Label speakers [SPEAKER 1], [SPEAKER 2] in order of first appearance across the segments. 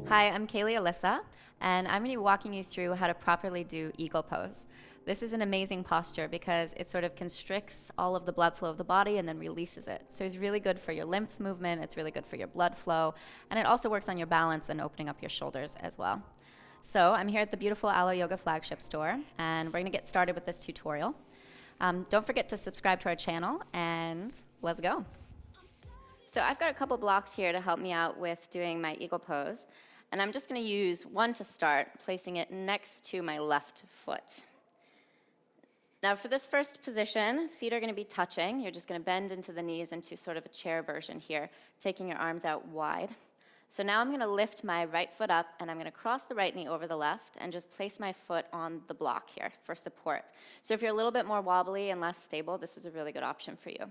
[SPEAKER 1] Hi, I'm Caley Alyssa, and I'm going to be walking you through how to properly do eagle pose. This is an amazing posture because it sort of constricts all of the blood flow of the body and then releases it. So it's really good for your lymph movement, it's really good for your blood flow, and it also works on your balance and opening up your shoulders as well. So I'm here at the beautiful Alo Yoga flagship store, and we're going to get started with this tutorial. Don't forget to subscribe to our channel, and let's go. So I've got a couple blocks here to help me out with doing my eagle pose. And I'm just going to use one to start, placing it next to my left foot. Now for this first position, feet are going to be touching. You're just going to bend into the knees into sort of a chair version here, taking your arms out wide. So now I'm going to lift my right foot up, and I'm going to cross the right knee over the left and just place my foot on the block here for support. So if you're a little bit more wobbly and less stable, this is a really good option for you.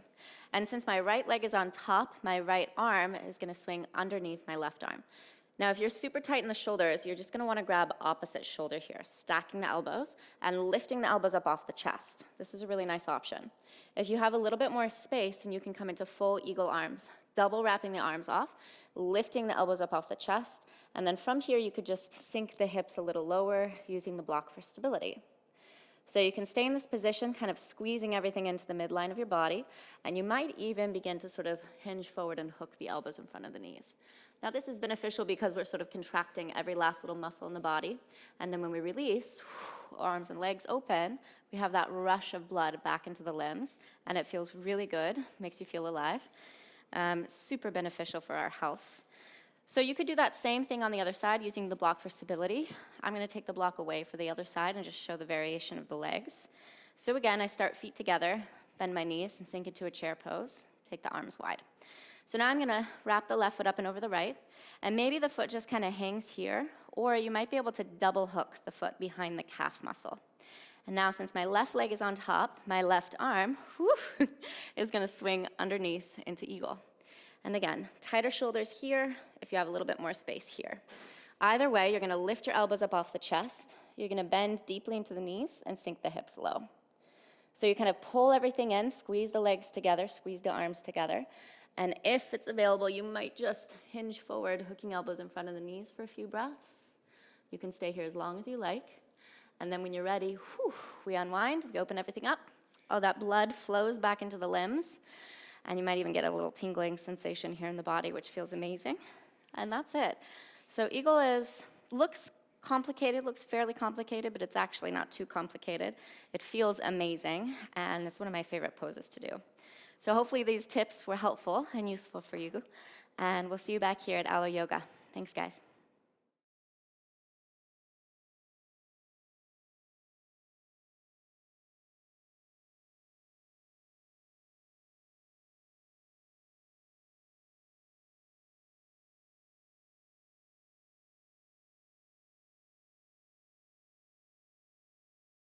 [SPEAKER 1] And since my right leg is on top, my right arm is going to swing underneath my left arm. Now, if you're super tight in the shoulders, you're just going to want to grab opposite shoulder here, stacking the elbows and lifting the elbows up off the chest. This is a really nice option. If you have a little bit more space, then you can come into full eagle arms, double wrapping the arms off, lifting the elbows up off the chest, and then from here you could just sink the hips a little lower using the block for stability. So you can stay in this position, kind of squeezing everything into the midline of your body, and you might even begin to sort of hinge forward and hook the elbows in front of the knees. Now this is beneficial because we're sort of contracting every last little muscle in the body, and then when we release, arms and legs open, we have that rush of blood back into the limbs, and it feels really good, makes you feel alive. Super beneficial for our health. So you could do that same thing on the other side using the block for stability. I'm going to take the block away for the other side and just show the variation of the legs. So again, I start feet together, bend my knees, and sink into a chair pose. Take the arms wide. So now I'm going to wrap the left foot up and over the right, and maybe the foot just kind of hangs here, or you might be able to double hook the foot behind the calf muscle. And now since my left leg is on top, my left arm is going to swing underneath into eagle. And again, tighter shoulders here if you have a little bit more space here. Either way, you're going to lift your elbows up off the chest. You're going to bend deeply into the knees and sink the hips low. So you kind of pull everything in, squeeze the legs together, squeeze the arms together. And if it's available, you might just hinge forward, hooking elbows in front of the knees for a few breaths. You can stay here as long as you like. And then when you're ready, we unwind, we open everything up. Oh, that blood flows back into the limbs. And you might even get a little tingling sensation here in the body, which feels amazing. And that's it. So eagle looks complicated, looks fairly complicated, but it's actually not too complicated. It feels amazing, and it's one of my favorite poses to do. So hopefully these tips were helpful and useful for you, and we'll see you back here at Alo Yoga. Thanks, guys.